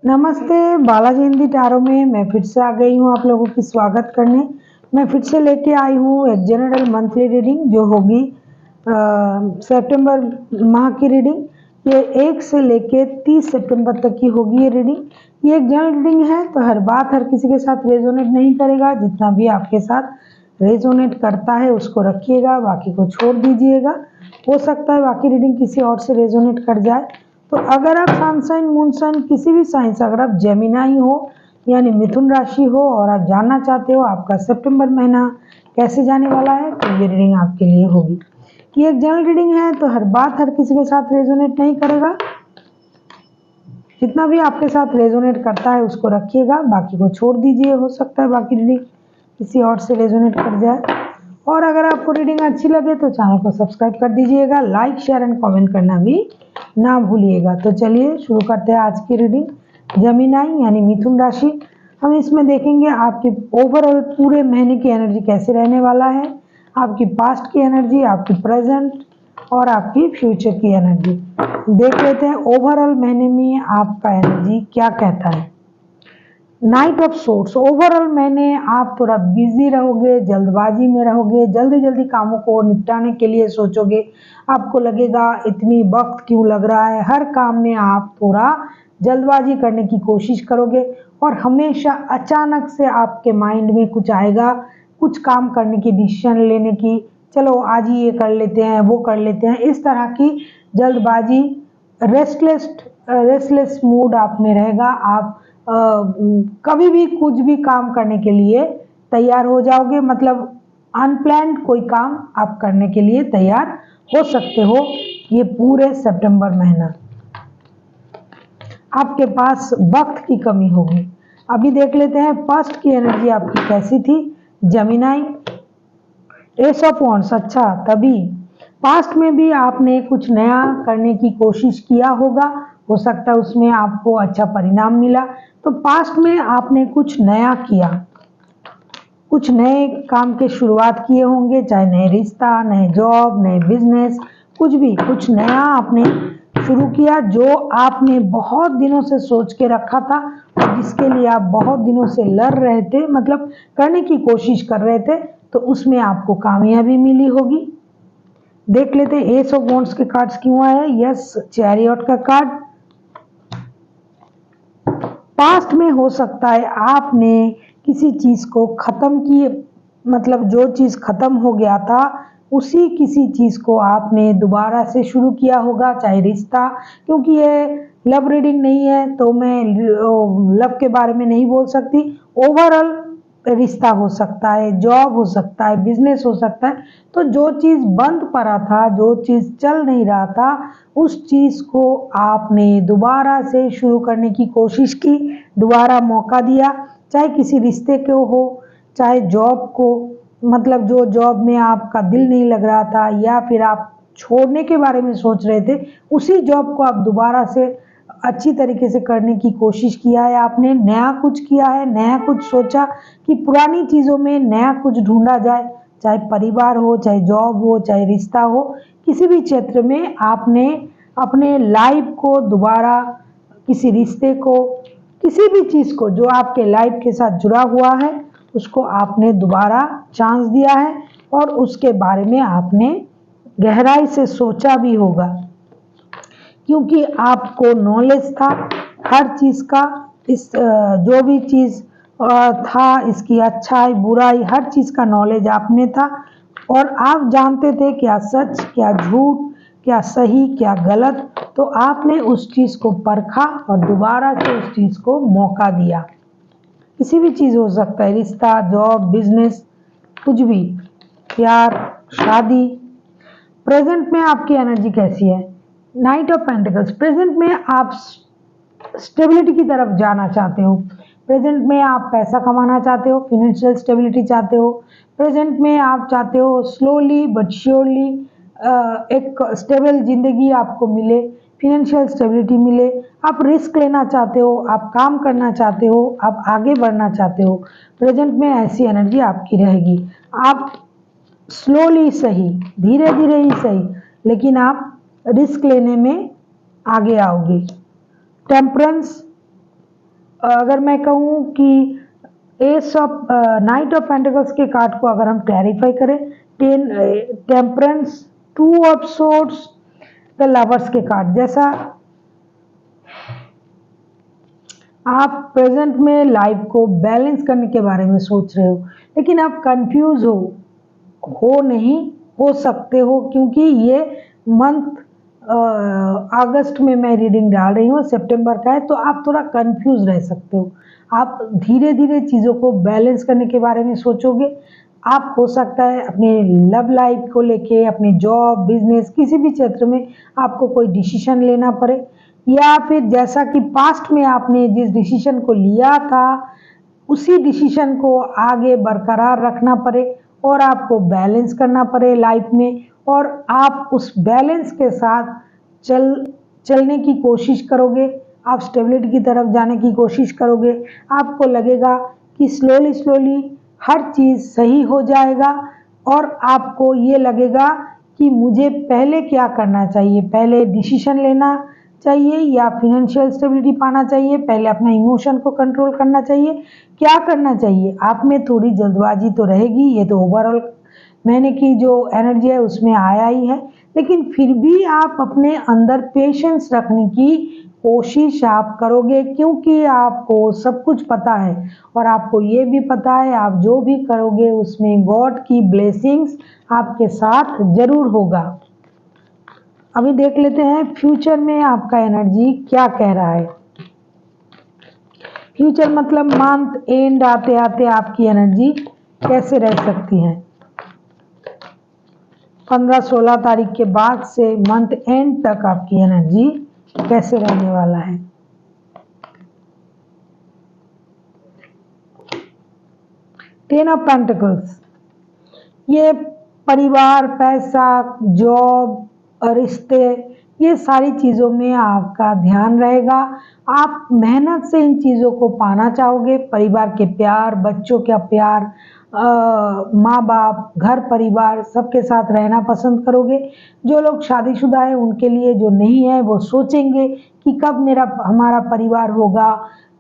नमस्ते, बालाजी हिंदी टैरो में मैं फिर से आ गई हूँ आप लोगों की स्वागत करने। मैं फिर से लेके आई हूँ एक जनरल मंथली रीडिंग जो होगी सितंबर माह की रीडिंग। ये 1 से लेके 30 सितंबर तक की होगी ये रीडिंग। ये एक जनरल रीडिंग है तो हर बात हर किसी के साथ रेजोनेट नहीं करेगा। जितना भी आपके साथ रेजोनेट करता है उसको रखिएगा, बाकी को छोड़ दीजिएगा। हो सकता है बाकी रीडिंग किसी और से रेजोनेट कर जाए। तो अगर आप सन साइन मून साइन किसी भी साइन से, अगर आप जेमिनाई हो यानी मिथुन राशि हो और आप जानना चाहते हो आपका सितंबर महीना कैसे जाने वाला है तो ये रीडिंग आपके लिए होगी। ये एक जनरल रीडिंग है तो हर बात हर किसी के साथ रेजोनेट नहीं करेगा। जितना भी आपके साथ रेजोनेट करता है उसको रखिएगा, बाकी को छोड़ दीजिए। हो सकता है बाकी रीडिंग किसी और से रेजोनेट कर जाए। और अगर आपको रीडिंग अच्छी लगे तो चैनल को सब्सक्राइब कर दीजिएगा, लाइक शेयर एंड कमेंट करना भी ना भूलिएगा। तो चलिए शुरू करते हैं आज की रीडिंग। जेमिनाई यानी मिथुन राशि, हम इसमें देखेंगे आपकी ओवरऑल पूरे महीने की एनर्जी कैसे रहने वाला है, आपकी पास्ट की एनर्जी, आपकी प्रेजेंट और आपकी फ्यूचर की एनर्जी। देख लेते हैं ओवरऑल महीने में आपका एनर्जी क्या कहता है। नाइट ऑफ सोर्स, ओवरऑल महीने आप थोड़ा बिजी रहोगे, जल्दबाजी में रहोगे, जल्दी जल्दी कामों को निपटाने के लिए सोचोगे। आपको लगेगा इतनी वक्त क्यों लग रहा है, हर काम में आप थोड़ा जल्दबाजी करने की कोशिश करोगे और हमेशा अचानक से आपके माइंड में कुछ आएगा, कुछ काम करने की, डिसीजन लेने की, चलो आज ही ये कर लेते हैं वो कर लेते हैं, इस तरह की जल्दबाजी, रेस्टलेस मूड आप में रहेगा। आप कभी भी कुछ भी काम करने के लिए तैयार हो जाओगे, मतलब अनप्लान्ड कोई काम आप करने के लिए तैयार हो सकते हो। ये पूरे सितंबर महीना आपके पास वक्त की कमी होगी। अभी देख लेते हैं पास्ट की एनर्जी आपकी कैसी थी। जेमिनाई, एस ऑफ वांड्स, अच्छा तभी पास्ट में भी आपने कुछ नया करने की कोशिश किया होगा, हो सकता है उसमें आपको अच्छा परिणाम मिला। तो पास्ट में आपने कुछ नया किया, कुछ नए काम के शुरुआत किए होंगे, चाहे नए रिश्ता, नए जॉब, नए बिजनेस, कुछ भी कुछ नया आपने शुरू किया जो आपने बहुत दिनों से सोच के रखा था और जिसके लिए आप बहुत दिनों से लड़ रहे थे, मतलब करने की कोशिश कर रहे थे, तो उसमें आपको कामयाबी मिली होगी। देख लेते हैं एस ऑफ वॉन्ड्स के कार्ड्स क्यों आए। यस, चैरियट का कार्ड। पास्ट में हो सकता है आपने किसी चीज को खत्म किए, मतलब जो चीज खत्म हो गया था उसी किसी चीज को आपने दोबारा से शुरू किया होगा, चाहे रिश्ता, क्योंकि ये लव रीडिंग नहीं है तो मैं लव के बारे में नहीं बोल सकती। ओवरऑल रिश्ता हो सकता है, जॉब हो सकता है, बिजनेस हो सकता है। तो जो चीज बंद पड़ा था, जो चीज चल नहीं रहा था, उस चीज को आपने दोबारा से शुरू करने की कोशिश की, दोबारा मौका दिया, चाहे किसी रिश्ते को हो, चाहे जॉब को, मतलब जो जॉब में आपका दिल नहीं लग रहा था या फिर आप छोड़ने के बारे में सोच रहे थे, उसी जॉब को आप दोबारा से अच्छी तरीके से करने की कोशिश किया है। आपने नया कुछ किया है, नया कुछ सोचा कि पुरानी चीज़ों में नया कुछ ढूंढा जाए, चाहे परिवार हो, चाहे जॉब हो, चाहे रिश्ता हो, किसी भी क्षेत्र में आपने अपने लाइफ को दोबारा, किसी रिश्ते को, किसी भी चीज़ को जो आपके लाइफ के साथ जुड़ा हुआ है उसको आपने दोबारा चांस दिया है और उसके बारे में आपने गहराई से सोचा भी होगा, क्योंकि आपको नॉलेज था हर चीज़ का। इस जो भी चीज़ था, इसकी अच्छाई बुराई हर चीज़ का नॉलेज आप में था और आप जानते थे क्या सच क्या झूठ, क्या सही क्या गलत। तो आपने उस चीज़ को परखा और दोबारा से उस चीज़ को मौका दिया। किसी भी चीज़ हो सकता है, रिश्ता, जॉब, बिजनेस, कुछ भी, प्यार, शादी। प्रेजेंट में आपकी एनर्जी कैसी है। नाइट ऑफ पेंटिकल्स, प्रेजेंट में आप स्टेबिलिटी की तरफ जाना चाहते हो, प्रेजेंट में आप पैसा कमाना चाहते हो, फिनेंशियल स्टेबिलिटी चाहते हो, प्रेजेंट में आप चाहते हो स्लोली बट श्योरली एक स्टेबल जिंदगी आपको मिले, फिनेंशियल स्टेबिलिटी मिले। आप रिस्क लेना चाहते हो, आप काम करना चाहते हो, आप आगे बढ़ना चाहते हो। प्रेजेंट में ऐसी एनर्जी आपकी रहेगी। आप स्लोली सही, धीरे धीरे ही सही, लेकिन आप रिस्क लेने में आगे आओगे। टेम्परेंस, अगर मैं कहूँ कि S of night of pentacles के कार्ड को अगर हम क्लैरिफाई करें, temperance, two of swords, the lovers के कार्ड, जैसा आप प्रेजेंट में लाइफ को बैलेंस करने के बारे में सोच रहे हो, लेकिन आप कंफ्यूज हो नहीं, हो सकते हो, क्योंकि ये मंथ अगस्त में मैं रीडिंग डाल रही हूँ, सितंबर का है, तो आप थोड़ा कंफ्यूज रह सकते हो। आप धीरे धीरे चीज़ों को बैलेंस करने के बारे में सोचोगे। आप हो सकता है अपने लव लाइफ को लेके, अपने जॉब, बिजनेस, किसी भी क्षेत्र में आपको कोई डिसीजन लेना पड़े, या फिर जैसा कि पास्ट में आपने जिस डिसीजन को लिया था उसी डिसीजन को आगे बरकरार रखना पड़े और आपको बैलेंस करना पड़े लाइफ में, और आप उस बैलेंस के साथ चलने की कोशिश करोगे। आप स्टेबिलिटी की तरफ जाने की कोशिश करोगे। आपको लगेगा कि स्लोली स्लोली हर चीज़ सही हो जाएगा, और आपको ये लगेगा कि मुझे पहले क्या करना चाहिए, पहले डिसीजन लेना चाहिए या फाइनेंशियल स्टेबिलिटी पाना चाहिए, पहले अपना इमोशन को कंट्रोल करना चाहिए, क्या करना चाहिए। आप में थोड़ी जल्दबाजी तो रहेगी, ये तो ओवरऑल महीने की जो एनर्जी है उसमें आया ही है, लेकिन फिर भी आप अपने अंदर पेशेंस रखने की कोशिश आप करोगे, क्योंकि आपको सब कुछ पता है, और आपको ये भी पता है आप जो भी करोगे उसमें गॉड की ब्लेसिंग्स आपके साथ जरूर होगा। अभी देख लेते हैं फ्यूचर में आपका एनर्जी क्या कह रहा है। फ्यूचर मतलब मंथ एंड आते आते आपकी एनर्जी कैसे रह सकती है। 15-16 तारीख के बाद से मंथ एंड तक आपकी एनर्जी कैसे रहने वाला है। टेन ऑफ पेंटिकल्स, ये परिवार, पैसा, जॉब, रिश्ते, ये सारी चीज़ों में आपका ध्यान रहेगा। आप मेहनत से इन चीज़ों को पाना चाहोगे। परिवार के प्यार, बच्चों का प्यार, माँ बाप, घर परिवार, सबके साथ रहना पसंद करोगे। जो लोग शादीशुदा हैं उनके लिए, जो नहीं है वो सोचेंगे कि कब हमारा परिवार होगा,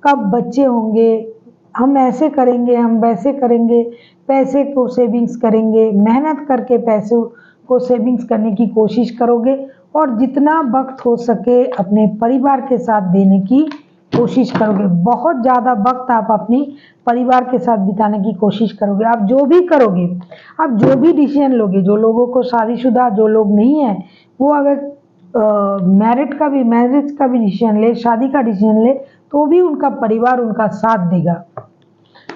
कब बच्चे होंगे, हम ऐसे करेंगे, हम वैसे करेंगे, पैसे को सेविंग्स करेंगे, मेहनत करके पैसों को सेविंग्स करने की कोशिश करोगे, और जितना वक्त हो सके अपने परिवार के साथ देने की कोशिश करोगे। बहुत ज़्यादा वक्त आप अपनी परिवार के साथ बिताने की कोशिश करोगे। आप जो भी करोगे, आप जो भी डिसीजन लोगे, जो लोगों को शादीशुदा, जो लोग नहीं है, वो अगर मैरिज का भी डिसीजन ले, शादी का डिसीजन ले, तो भी उनका परिवार उनका साथ देगा।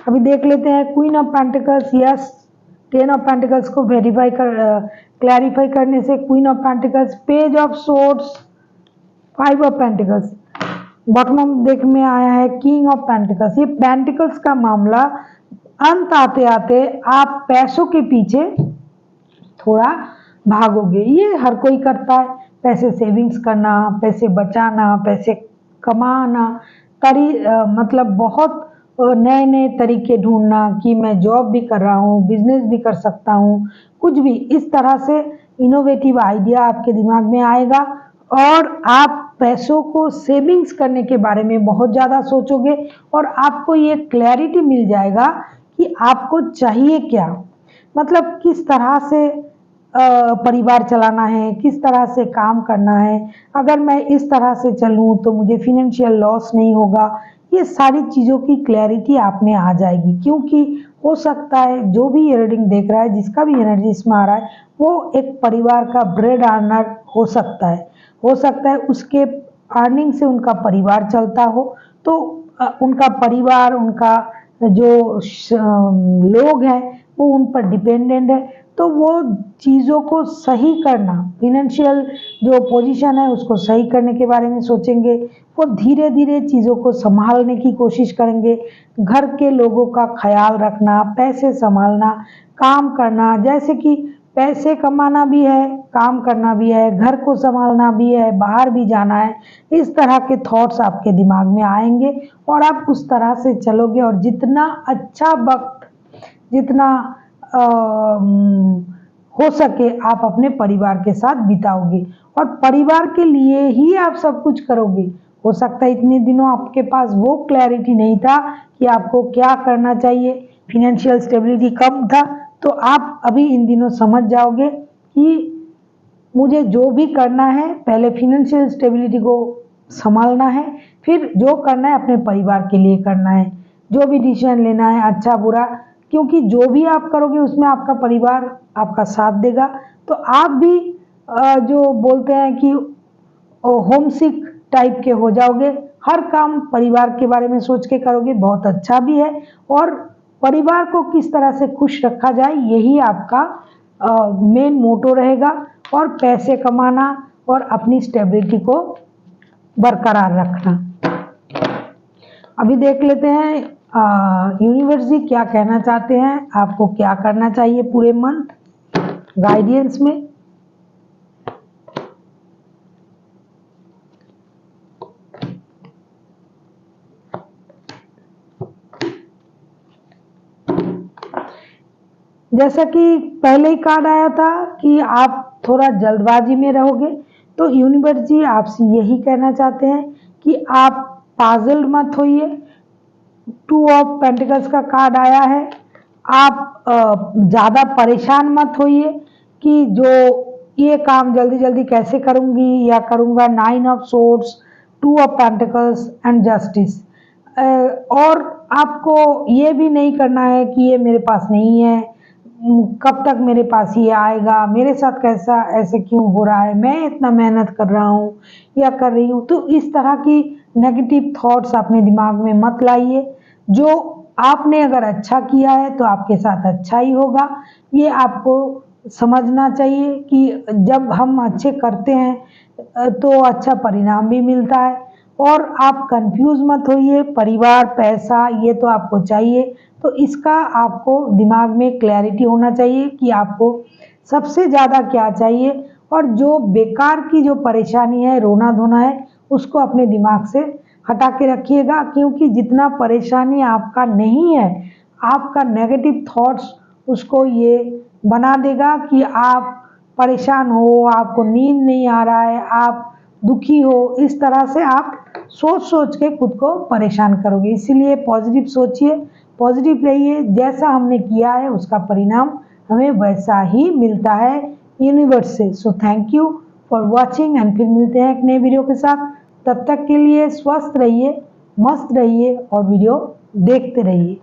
अभी देख लेते हैं queen of pentacles, yes, ten of pentacles को क्लैरिफाई करने से queen of pentacles, page of swords, five of pentacles, bottom देख में आया है किंग ऑफ पेंटिकल्स। ये पेंटिकल्स का मामला अंत आते आते आप पैसों के पीछे थोड़ा भागोगे। ये हर कोई करता है, पैसे सेविंग्स करना, पैसे बचाना, पैसे कमाना, मतलब बहुत नए नए तरीके ढूंढना कि मैं जॉब भी कर रहा हूँ, बिजनेस भी कर सकता हूँ, कुछ भी इस तरह से इनोवेटिव आइडिया आपके दिमाग में आएगा, और आप पैसों को सेविंग्स करने के बारे में बहुत ज़्यादा सोचोगे, और आपको ये क्लैरिटी मिल जाएगा कि आपको चाहिए क्या, मतलब किस तरह से परिवार चलाना है, किस तरह से काम करना है, अगर मैं इस तरह से चलूँ तो मुझे फिनेंशियल लॉस नहीं होगा। ये सारी चीज़ों की क्लैरिटी आप में आ जाएगी, क्योंकि हो सकता है जो भी ये रीडिंग देख रहा है, जिसका भी एनर्जी इसमें आ रहा है, वो एक परिवार का ब्रेड अर्नर हो सकता है उसके अर्निंग से उनका परिवार चलता हो, तो उनका परिवार, उनका जो लोग हैं वो उन पर डिपेंडेंट है, तो वो चीज़ों को सही करना, फिनेंशियल जो पोजीशन है उसको सही करने के बारे में सोचेंगे। वो धीरे धीरे चीज़ों को संभालने की कोशिश करेंगे, घर के लोगों का ख्याल रखना, पैसे संभालना, काम करना, जैसे कि पैसे कमाना भी है, काम करना भी है, घर को संभालना भी है, बाहर भी जाना है, इस तरह के थॉट्स आपके दिमाग में आएंगे, और आप उस तरह से चलोगे, और जितना अच्छा वक्त, जितना हो सके आप अपने परिवार के साथ बिताओगे, और परिवार के लिए ही आप सब कुछ करोगे, हो सकता है इतने दिनों आपके पास वो क्लैरिटी नहीं था कि आपको क्या करना चाहिए, फिनेंशियल स्टेबिलिटी कम था, तो आप अभी इन दिनों समझ जाओगे कि मुझे जो भी करना है पहले फिनेंशियल स्टेबिलिटी को संभालना है, फिर जो करना है अपने परिवार के लिए करना है, जो भी डिसीजन लेना है अच्छा बुरा, क्योंकि जो भी आप करोगे उसमें आपका परिवार आपका साथ देगा। तो आप भी जो बोलते हैं कि होम सिक टाइप के हो जाओगे, हर काम परिवार के बारे में सोच के करोगे, बहुत अच्छा भी है। और परिवार को किस तरह से खुश रखा जाए यही आपका मेन मोटो रहेगा, और पैसे कमाना और अपनी स्टेबिलिटी को बरकरार रखना। अभी देख लेते हैं यूनिवर्स जी क्या कहना चाहते हैं, आपको क्या करना चाहिए पूरे मंथ गाइडेंस में। जैसा कि पहले ही कार्ड आया था कि आप थोड़ा जल्दबाजी में रहोगे, तो यूनिवर्स जी आपसे यही कहना चाहते हैं कि आप पाजल्ड मत होइए। 2 ऑफ पेंटिकल्स का कार्ड आया है, आप ज़्यादा परेशान मत होइए कि जो ये काम जल्दी जल्दी कैसे करूँगी या करूँगा। 9 of swords, 2 of pentacles and justice. और आपको ये भी नहीं करना है कि ये मेरे पास नहीं है, कब तक मेरे पास ये आएगा, मेरे साथ कैसा ऐसे क्यों हो रहा है, मैं इतना मेहनत कर रहा हूँ या कर रही हूँ। तो इस तरह की नेगेटिव थॉट्स अपने दिमाग में मत लाइए। जो आपने अगर अच्छा किया है तो आपके साथ अच्छा ही होगा, ये आपको समझना चाहिए कि जब हम अच्छे करते हैं तो अच्छा परिणाम भी मिलता है। और आप कंफ्यूज मत होइए, परिवार पैसा ये तो आपको चाहिए, तो इसका आपको दिमाग में क्लैरिटी होना चाहिए कि आपको सबसे ज़्यादा क्या चाहिए। और जो बेकार की जो परेशानी है, रोना धोना है, उसको अपने दिमाग से हटा के रखिएगा, क्योंकि जितना परेशानी आपका नहीं है, आपका नेगेटिव थॉट्स उसको ये बना देगा कि आप परेशान हो, आपको नींद नहीं आ रहा है, आप दुखी हो। इस तरह से आप सोच सोच के खुद को परेशान करोगे। इसीलिए पॉजिटिव सोचिए, पॉजिटिव रहिए, जैसा हमने किया है उसका परिणाम हमें वैसा ही मिलता है यूनिवर्स से। So thank you for watching, and फिर मिलते हैं एक नए वीडियो के साथ। तब तक के लिए स्वस्थ रहिए, मस्त रहिए और वीडियो देखते रहिए।